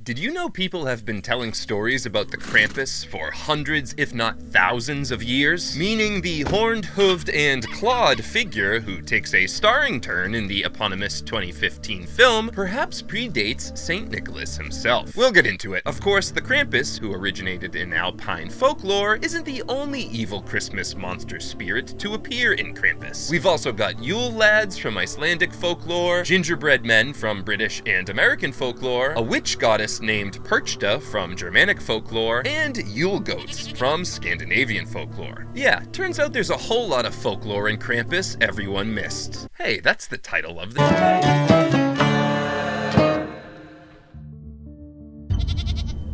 Did you know people have been telling stories about the Krampus for hundreds, if not thousands of years? Meaning the horned, hooved, and clawed figure who takes a starring turn in the eponymous 2015 film perhaps predates St. Nicholas himself. We'll get into it. Of course, the Krampus, who originated in Alpine folklore, isn't the only evil Christmas monster spirit to appear in Krampus. We've also got Yule lads from Icelandic folklore, gingerbread men from British and American folklore, a witch goddess named Perchta from Germanic folklore, and Yule goats from Scandinavian folklore. Yeah, turns out there's a whole lot of folklore in Krampus everyone missed. Hey, that's the title of the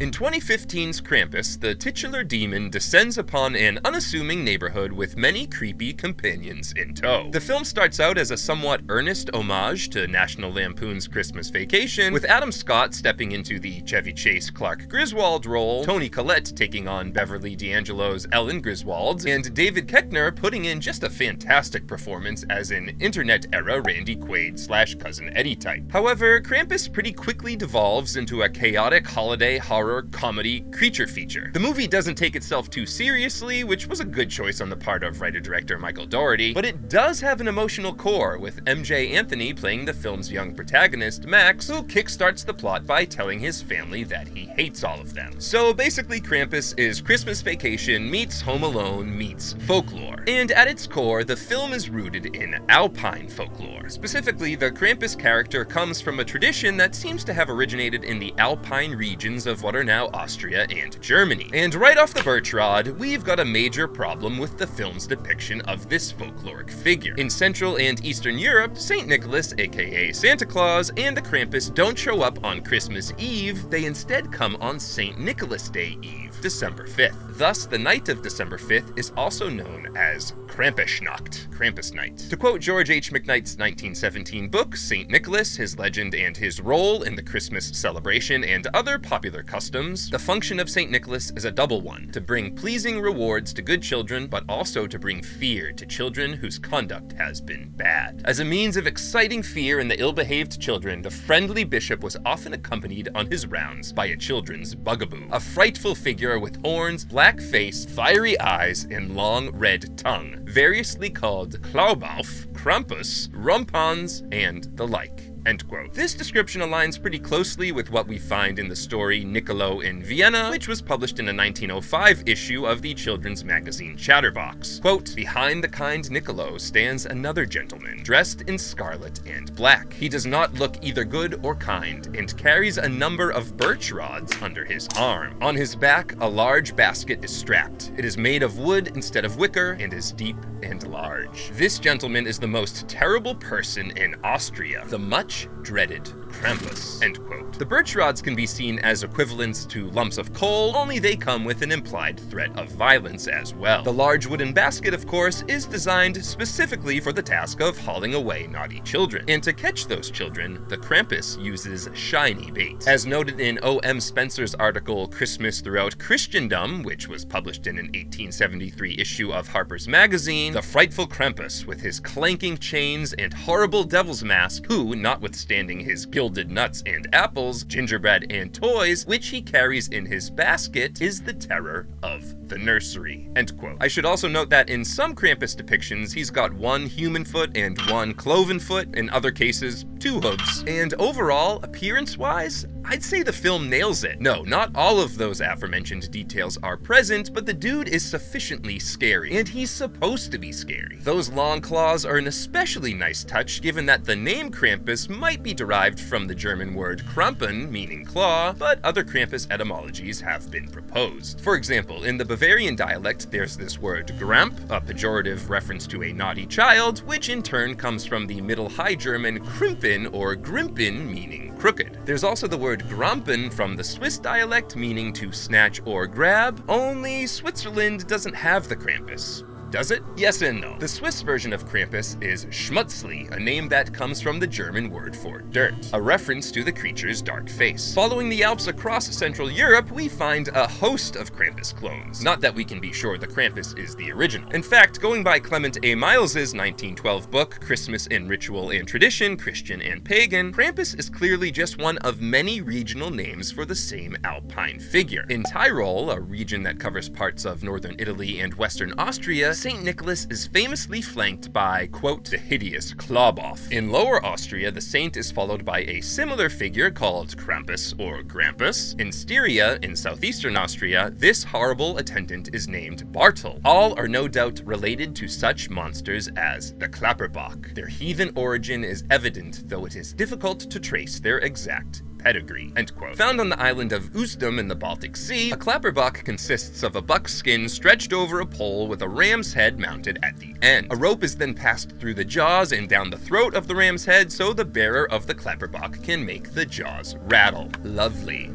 In 2015's Krampus, the titular demon descends upon an unassuming neighborhood with many creepy companions in tow. The film starts out as a somewhat earnest homage to National Lampoon's Christmas Vacation, with Adam Scott stepping into the Chevy Chase Clark Griswold role, Toni Collette taking on Beverly D'Angelo's Ellen Griswold, and David Koechner putting in just a fantastic performance as an internet-era Randy Quaid / Cousin Eddie type. However, Krampus pretty quickly devolves into a chaotic holiday horror comedy creature feature. The movie doesn't take itself too seriously, which was a good choice on the part of writer-director Michael Dougherty, but it does have an emotional core, with MJ Anthony playing the film's young protagonist, Max, who kickstarts the plot by telling his family that he hates all of them. So basically, Krampus is Christmas Vacation meets Home Alone meets folklore. And at its core, the film is rooted in Alpine folklore. Specifically, the Krampus character comes from a tradition that seems to have originated in the Alpine regions of what are now Austria and Germany. And right off the birch rod, we've got a major problem with the film's depiction of this folkloric figure. In Central and Eastern Europe, St. Nicholas, aka Santa Claus, and the Krampus don't show up on Christmas Eve, they instead come on St. Nicholas Day Eve, December 5th. Thus, the night of December 5th is also known as Krampusnacht, Krampus Night. To quote George H. McKnight's 1917 book, St. Nicholas, His Legend and His Role in the Christmas Celebration and Other Popular Customs, the function of St. Nicholas is a double one: to bring pleasing rewards to good children, but also to bring fear to children whose conduct has been bad. As a means of exciting fear in the ill-behaved children, the friendly bishop was often accompanied on his rounds by a children's bugaboo, a frightful figure with horns, black face, fiery eyes, and long red tongue, variously called Klaubauf, Krampus, Rumpans, and the like. End quote. This description aligns pretty closely with what we find in the story Niccolo in Vienna, which was published in a 1905 issue of the children's magazine Chatterbox. Quote, "Behind the kind Niccolo stands another gentleman, dressed in scarlet and black. He does not look either good or kind, and carries a number of birch rods under his arm. On his back, a large basket is strapped. It is made of wood instead of wicker, and is deep and large. This gentleman is the most terrible person in Austria, the much dreaded Krampus." End quote. The birch rods can be seen as equivalents to lumps of coal, only they come with an implied threat of violence as well. The large wooden basket, of course, is designed specifically for the task of hauling away naughty children. And to catch those children, the Krampus uses shiny bait. As noted in O.M. Spencer's article Christmas Throughout Christendom, which was published in an 1873 issue of Harper's Magazine, the frightful Krampus, with his clanking chains and horrible devil's mask, who, notwithstanding his gilded nuts and apples, gingerbread and toys, which he carries in his basket, is the terror of the nursery. End quote. I should also note that in some Krampus depictions, he's got one human foot and one cloven foot, in other cases, two hooves. And overall, appearance-wise, I'd say the film nails it. No, not all of those aforementioned details are present, but the dude is sufficiently scary, and he's supposed to be scary. Those long claws are an especially nice touch, given that the name Krampus might be derived from the German word Krampen, meaning claw, but other Krampus etymologies have been proposed. For example, in the Bavarian dialect, there's this word Gramp, a pejorative reference to a naughty child, which in turn comes from the Middle High German Krimpen or Grimpen, meaning crooked. There's also the word Grampen from the Swiss dialect, meaning to snatch or grab, only Switzerland doesn't have the Krampus. does it? Yes and no. The Swiss version of Krampus is Schmutzli, a name that comes from the German word for dirt, a reference to the creature's dark face. Following the Alps across Central Europe, we find a host of Krampus clones. Not that we can be sure the Krampus is the original. In fact, going by Clement A. Miles's 1912 book, Christmas in Ritual and Tradition, Christian and Pagan, Krampus is clearly just one of many regional names for the same Alpine figure. In Tyrol, a region that covers parts of northern Italy and western Austria, St. Nicholas is famously flanked by, quote, the hideous Klaubauf. In Lower Austria, the saint is followed by a similar figure called Krampus or Grampus. In Styria, in southeastern Austria, this horrible attendant is named Bartel. All are no doubt related to such monsters as the Klapperbock. Their heathen origin is evident, though it is difficult to trace their exact pedigree, end quote. Found on the island of Ustum in the Baltic Sea, a Klapperbock consists of a buckskin stretched over a pole with a ram's head mounted at the end. A rope is then passed through the jaws and down the throat of the ram's head so the bearer of the Klapperbock can make the jaws rattle. Lovely.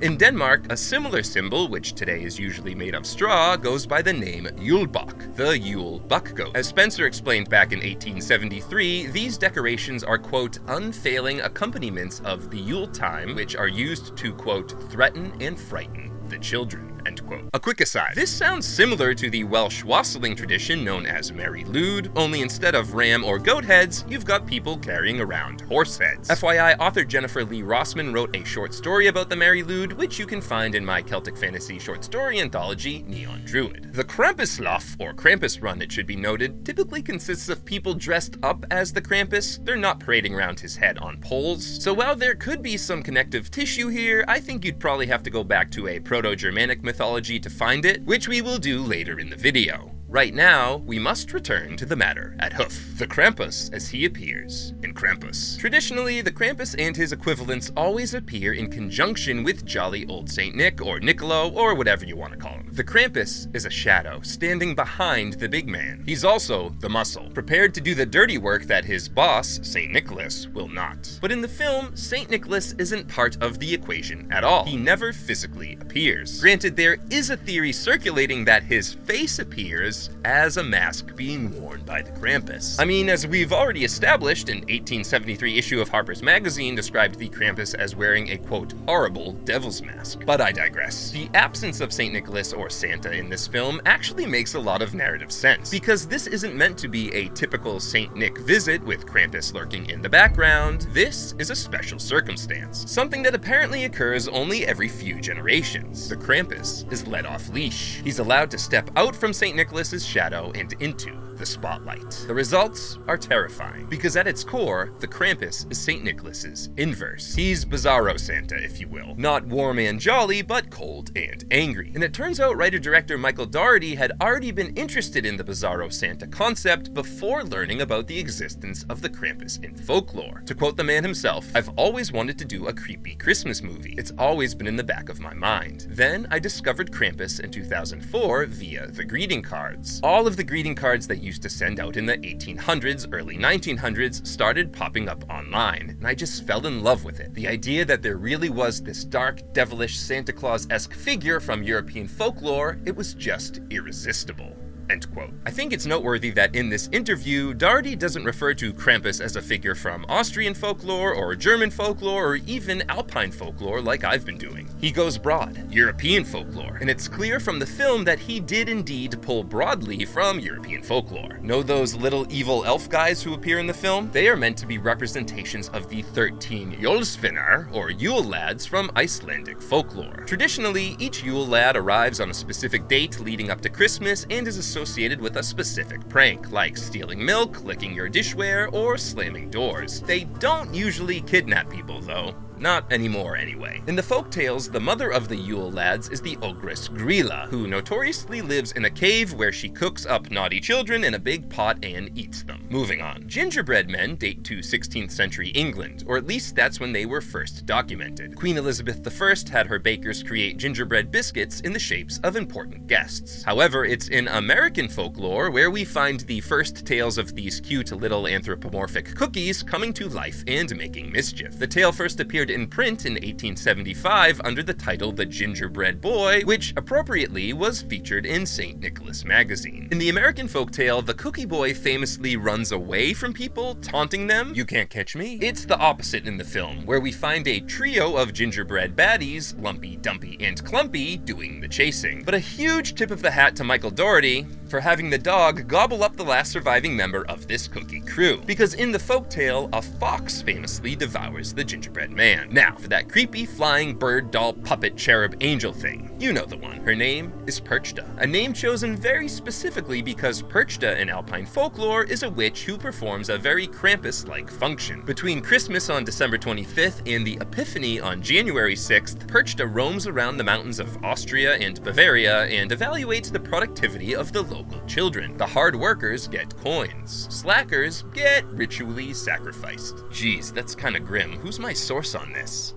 In Denmark, a similar symbol, which today is usually made of straw, goes by the name Julebok, the Yule buckgoat. As Spencer explained back in 1873, these decorations are, quote, unfailing accompaniments of the Yule time, which are used to, quote, threaten and frighten the children, end quote. A quick aside, this sounds similar to the Welsh wassailing tradition known as Mari Lywd, only instead of ram or goat heads, you've got people carrying around horse heads. FYI, author Jennifer Lee Rossman wrote a short story about the Mari Lywd, which you can find in my Celtic fantasy short story anthology, Neon Druid. The Krampuslauf, or Krampus run it should be noted, typically consists of people dressed up as the Krampus. They're not parading around his head on poles. So while there could be some connective tissue here, I think you'd probably have to go back to a Proto-Germanic mythology to find it, which we will do later in the video. Right now, we must return to the matter at hoof, the Krampus as he appears in Krampus. Traditionally, the Krampus and his equivalents always appear in conjunction with jolly old Saint Nick or Niccolo or whatever you want to call him. The Krampus is a shadow standing behind the big man. He's also the muscle, prepared to do the dirty work that his boss, Saint Nicholas, will not. But in the film, Saint Nicholas isn't part of the equation at all. He never physically appears. Granted, there is a theory circulating that his face appears as a mask being worn by the Krampus. I mean, as we've already established, an 1873 issue of Harper's Magazine described the Krampus as wearing a, quote, horrible devil's mask. But I digress. The absence of St. Nicholas or Santa in this film actually makes a lot of narrative sense, because this isn't meant to be a typical St. Nick visit with Krampus lurking in the background. This is a special circumstance, something that apparently occurs only every few generations. The Krampus is let off leash. He's allowed to step out from St. Nicholas's shadow and into the spotlight. The results are terrifying, because at its core, the Krampus is St. Nicholas's inverse. He's Bizarro Santa, if you will. Not warm and jolly, but cold and angry. And it turns out writer-director Michael Dougherty had already been interested in the Bizarro Santa concept before learning about the existence of the Krampus in folklore. To quote the man himself, "I've always wanted to do a creepy Christmas movie. It's always been in the back of my mind. Then I discovered Krampus in 2004 via the greeting cards. All of the greeting cards that used to send out in the 1800s, early 1900s started popping up online, and I just fell in love with it. The idea that there really was this dark, devilish, Santa Claus-esque figure from European folklore, it was just irresistible." End quote. I think it's noteworthy that in this interview, Dougherty doesn't refer to Krampus as a figure from Austrian folklore or German folklore or even Alpine folklore like I've been doing. He goes broad, European folklore, and it's clear from the film that he did indeed pull broadly from European folklore. Know those little evil elf guys who appear in the film? They are meant to be representations of the 13 Jólsveinar, or Yule lads from Icelandic folklore. Traditionally, each Yule lad arrives on a specific date leading up to Christmas and is associated with a specific prank, like stealing milk, licking your dishware, or slamming doors. They don't usually kidnap people, though. Not anymore, anyway. In the folktales, the mother of the Yule lads is the ogress Grilla, who notoriously lives in a cave where she cooks up naughty children in a big pot and eats them. Moving on. Gingerbread men date to 16th century England, or at least that's when they were first documented. Queen Elizabeth I had her bakers create gingerbread biscuits in the shapes of important guests. However, it's in American folklore where we find the first tales of these cute little anthropomorphic cookies coming to life and making mischief. The tale first appeared appeared in print in 1875 under the title The Gingerbread Boy, which appropriately was featured in St. Nicholas magazine. In the American folktale, the cookie boy famously runs away from people, taunting them, "You can't catch me." It's the opposite in the film, where we find a trio of gingerbread baddies, Lumpy, Dumpy, and Clumpy, doing the chasing. But a huge tip of the hat to Michael Dougherty for having the dog gobble up the last surviving member of this cookie crew. Because in the folktale, a fox famously devours the gingerbread man. Now, for that creepy flying bird doll puppet cherub angel thing. You know the one. Her name is Perchta. A name chosen very specifically because Perchta in Alpine folklore is a witch who performs a very Krampus-like function. Between Christmas on December 25th and the Epiphany on January 6th, Perchta roams around the mountains of Austria and Bavaria and evaluates the productivity of the local children. The hard workers get coins. Slackers get ritually sacrificed. Geez, that's kinda grim. Who's my source on this?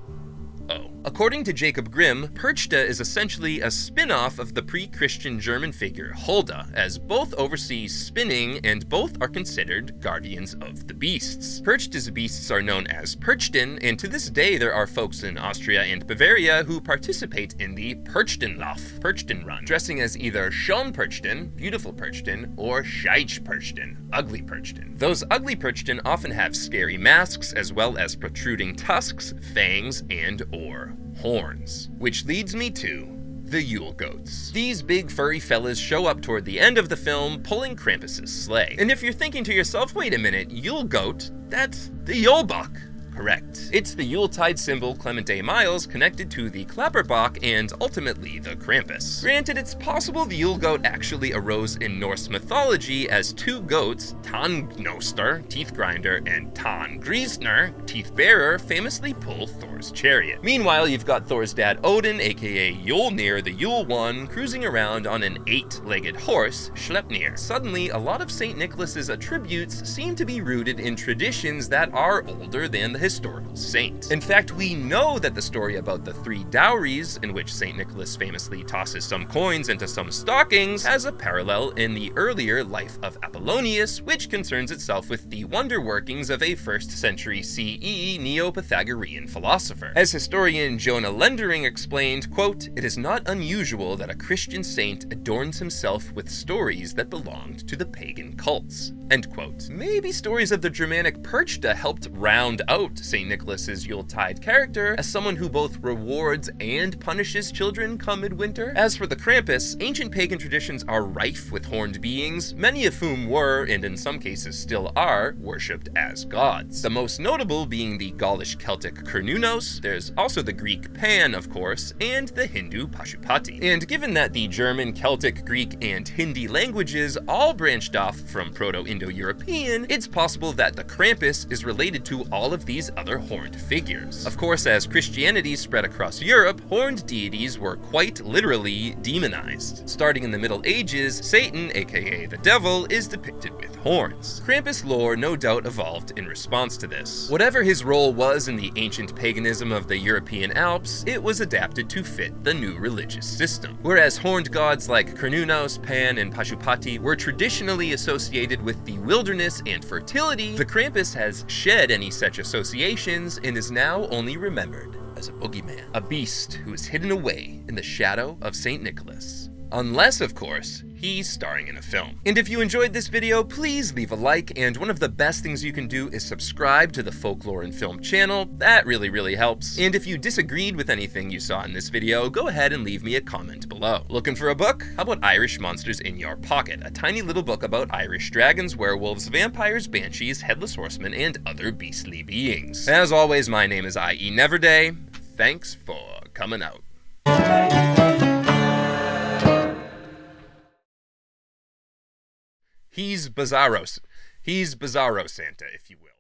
Oh. According to Jacob Grimm, Perchta is essentially a spin-off of the pre-Christian German figure Hulda, as both oversee spinning and both are considered guardians of the beasts. Perchta's beasts are known as Perchten, and to this day there are folks in Austria and Bavaria who participate in the Perchtenlauf, Perchten run, dressing as either Schön Perchten, beautiful Perchten, or Scheich Perchten, ugly Perchten. Those ugly Perchten often have scary masks as well as protruding tusks, fangs, and/or horns. Which leads me to the Yule goats. These big furry fellas show up toward the end of the film, pulling Krampus's sleigh. And if you're thinking to yourself, wait a minute, Yule goat? That's the Yulebuck. Correct. It's the Yuletide symbol Clement A. Miles connected to the Klapperbock and ultimately the Krampus. Granted, it's possible the Yule goat actually arose in Norse mythology as two goats, Tanngnóstar, teeth grinder, and Tanngrísnir, teeth bearer, famously pull Thor's chariot. Meanwhile, you've got Thor's dad Odin, aka Yulnir the Yule One, cruising around on an 8-legged horse, Sleipnir. Suddenly, a lot of St. Nicholas's attributes seem to be rooted in traditions that are older than the historical saint. In fact, we know that the story about the 3 dowries, in which St. Nicholas famously tosses some coins into some stockings, has a parallel in the earlier life of Apollonius, which concerns itself with the wonder workings of a 1st century CE Neo-Pythagorean philosopher. As historian Jonah Lendering explained, quote, "It is not unusual that a Christian saint adorns himself with stories that belonged to the pagan cults." End quote. Maybe stories of the Germanic Perchta helped round out St. Nicholas's Yuletide character as someone who both rewards and punishes children come midwinter. As for the Krampus, ancient pagan traditions are rife with horned beings, many of whom were, and in some cases still are, worshipped as gods. The most notable being the Gaulish Celtic Cernunnos, there's also the Greek Pan, of course, and the Hindu Pashupati. And given that the German, Celtic, Greek, and Hindi languages all branched off from Proto-Indo-European, it's possible that the Krampus is related to all of these other horned figures. Of course, as Christianity spread across Europe, horned deities were quite literally demonized. Starting in the Middle Ages, Satan, aka the devil, is depicted with horns. Krampus lore no doubt evolved in response to this. Whatever his role was in the ancient paganism of the European Alps, it was adapted to fit the new religious system. Whereas horned gods like Cernunnos, Pan, and Pashupati were traditionally associated with the wilderness and fertility, the Krampus has shed any such associations and is now only remembered as a boogeyman, a beast who is hidden away in the shadow of St. Nicholas. Unless, of course, he's starring in a film. And if you enjoyed this video, please leave a like, and one of the best things you can do is subscribe to the Folklore and Film channel. That really helps. And if you disagreed with anything you saw in this video, go ahead and leave me a comment below. Looking for a book? How about Irish Monsters in Your Pocket, a tiny little book about Irish dragons, werewolves, vampires, banshees, headless horsemen, and other beastly beings. As always, my name is I.E. Kneverday. Thanks for coming out. He's Bizarro Santa, if you will.